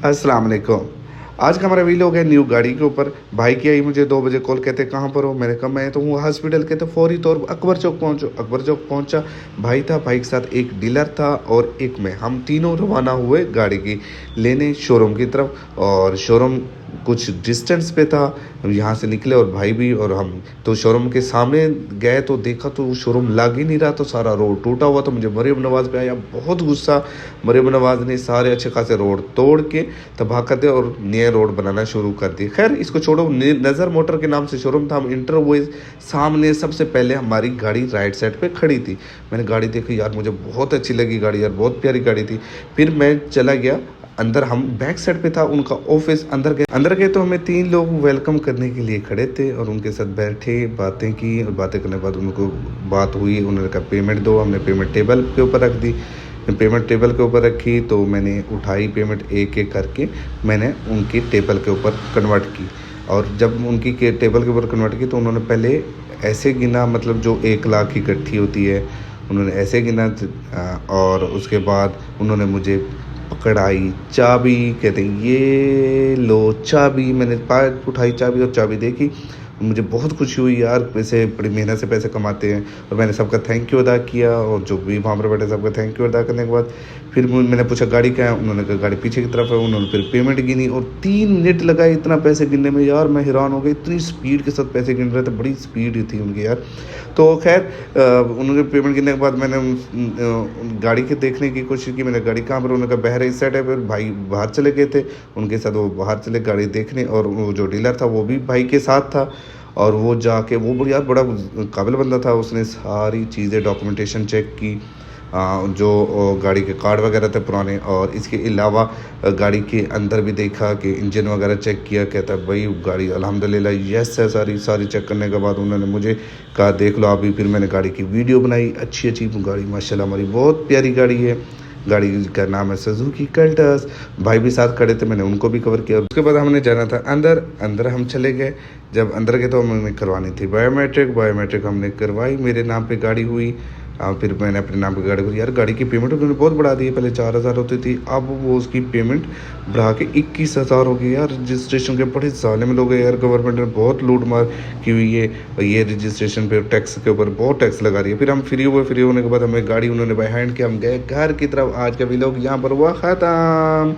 अस्सलाम वालेकुम। आज का हमारा वीडियो है न्यू गाड़ी के ऊपर। भाई की आई मुझे 2 बजे कॉल, कहते कहाँ पर हो? मैंने कहा मैं तो हूँ हॉस्पिटल के। तो फौरी तौर पर अकबर चौक पहुँचो। अकबर चौक पहुँचा, भाई था, भाई के साथ एक डीलर था और एक मैं, हम तीनों रवाना हुए गाड़ी की लेने शोरूम की तरफ। और शोरूम कुछ डिस्टेंस पे था, यहाँ से निकले और भाई भी और हम तो शोरूम के सामने गए तो देखा तो शोरूम लग ही नहीं रहा, तो सारा रोड टूटा हुआ। तो मुझे मरियम नवाज़ पे आया बहुत गुस्सा। मरियम नवाज़ ने सारे अच्छे खासे रोड तोड़ के तबाहकते और नए रोड बनाना शुरू कर दिए। खैर इसको छोड़ो, नज़र मोटर के नाम से शोरूम था, हम इंटर हुए। सामने सबसे पहले हमारी गाड़ी राइट साइड पे खड़ी थी। मैंने गाड़ी देखी, यार मुझे बहुत अच्छी लगी गाड़ी, यार बहुत प्यारी गाड़ी थी। फिर मैं चला गया अंदर, हम बैक साइड पे था उनका ऑफिस। अंदर गए तो हमें 3 लोग वेलकम करने के लिए खड़े थे और उनके साथ बैठे, बातें की और बातें करने के बाद उनको बात हुई। उन्होंने कहा पेमेंट दो, हमने पेमेंट टेबल के ऊपर रख दी। पेमेंट टेबल के ऊपर रखी तो मैंने उठाई पेमेंट, एक एक करके मैंने उनकी टेबल के ऊपर कन्वर्ट की। और जब उनकी के टेबल के ऊपर कन्वर्ट की तो उन्होंने पहले ऐसे गिना, मतलब जो 1 लाख इकट्ठी होती है उन्होंने ऐसे गिना। और उसके बाद उन्होंने मुझे पकड़ाई चाबी, कहते हैं ये लो चाबी। मैंने उठाई चाबी और चाबी देखी। मुझे बहुत खुशी हुई, यार पैसे बड़ी मेहनत से पैसे कमाते हैं। और मैंने सबका थैंक यू अदा किया और जो भी वहाँ पर बैठे सबका थैंक यू अदा करने के बाद फिर मैंने पूछा गाड़ी क्या है? उन्होंने कहा गाड़ी पीछे की तरफ है। उन्होंने फिर पेमेंट गिनी और 3 मिनट लगाए इतना पैसे गिनने में। यार मैं हैरान हो गई, इतनी स्पीड के साथ पैसे गिन रहे थे, बड़ी स्पीड थी उनकी यार। तो खैर उन्होंने पेमेंट गिनने के बाद मैंने गाड़ी के देखने की कोशिश की। मैंने गाड़ी कहाँ पर? उन्होंने कहा बहरे इस साइड है। फिर भाई बाहर चले गए थे, उनके साथ वो बाहर चले गाड़ी देखने। और वो जो डीलर था वो भी भाई के साथ था। और वो जाके वो यार बड़ा काबिल बंदा था, उसने सारी चीज़ें डॉक्यूमेंटेशन चेक की, जो गाड़ी के कार्ड वगैरह थे पुराने। और इसके अलावा गाड़ी के अंदर भी देखा कि इंजन वगैरह चेक किया। कहता भाई गाड़ी अल्हम्दुलिल्लाह यस है। सारी चेक करने के बाद उन्होंने मुझे कहा देख लो अभी। फिर मैंने गाड़ी की वीडियो बनाई, अच्छी गाड़ी माशाल्लाह हमारी बहुत प्यारी गाड़ी है। गाड़ी का नाम है सुजुकी कल्टस। भाई भी साथ खड़े थे, मैंने उनको भी कवर किया। उसके बाद हमने जाना था अंदर हम चले गए। जब अंदर गए तो हमें करवानी थी बायोमेट्रिक हमने करवाई, मेरे नाम पे गाड़ी हुई। फिर मैंने अपने नाम पे गाड़ी करी। यार गाड़ी की पेमेंट उन्होंने बहुत बढ़ा दी है, पहले 4,000 होती थी, अब वो उसकी पेमेंट बढ़ा के 21,000 हो गई। यार रजिस्ट्रेशन के बड़े ज़ालिम लोग हैं यार, गवर्नमेंट ने बहुत लूट मार की हुई है। ये रजिस्ट्रेशन पे टैक्स के ऊपर बहुत टैक्स लगा रही है। फिर हम फ्री होने के बाद हमें गाड़ी उन्होंने बाय हैंड किया, हम गए घर की तरफ। आज का व्लॉग यहाँ पर हुआ ख़त्म।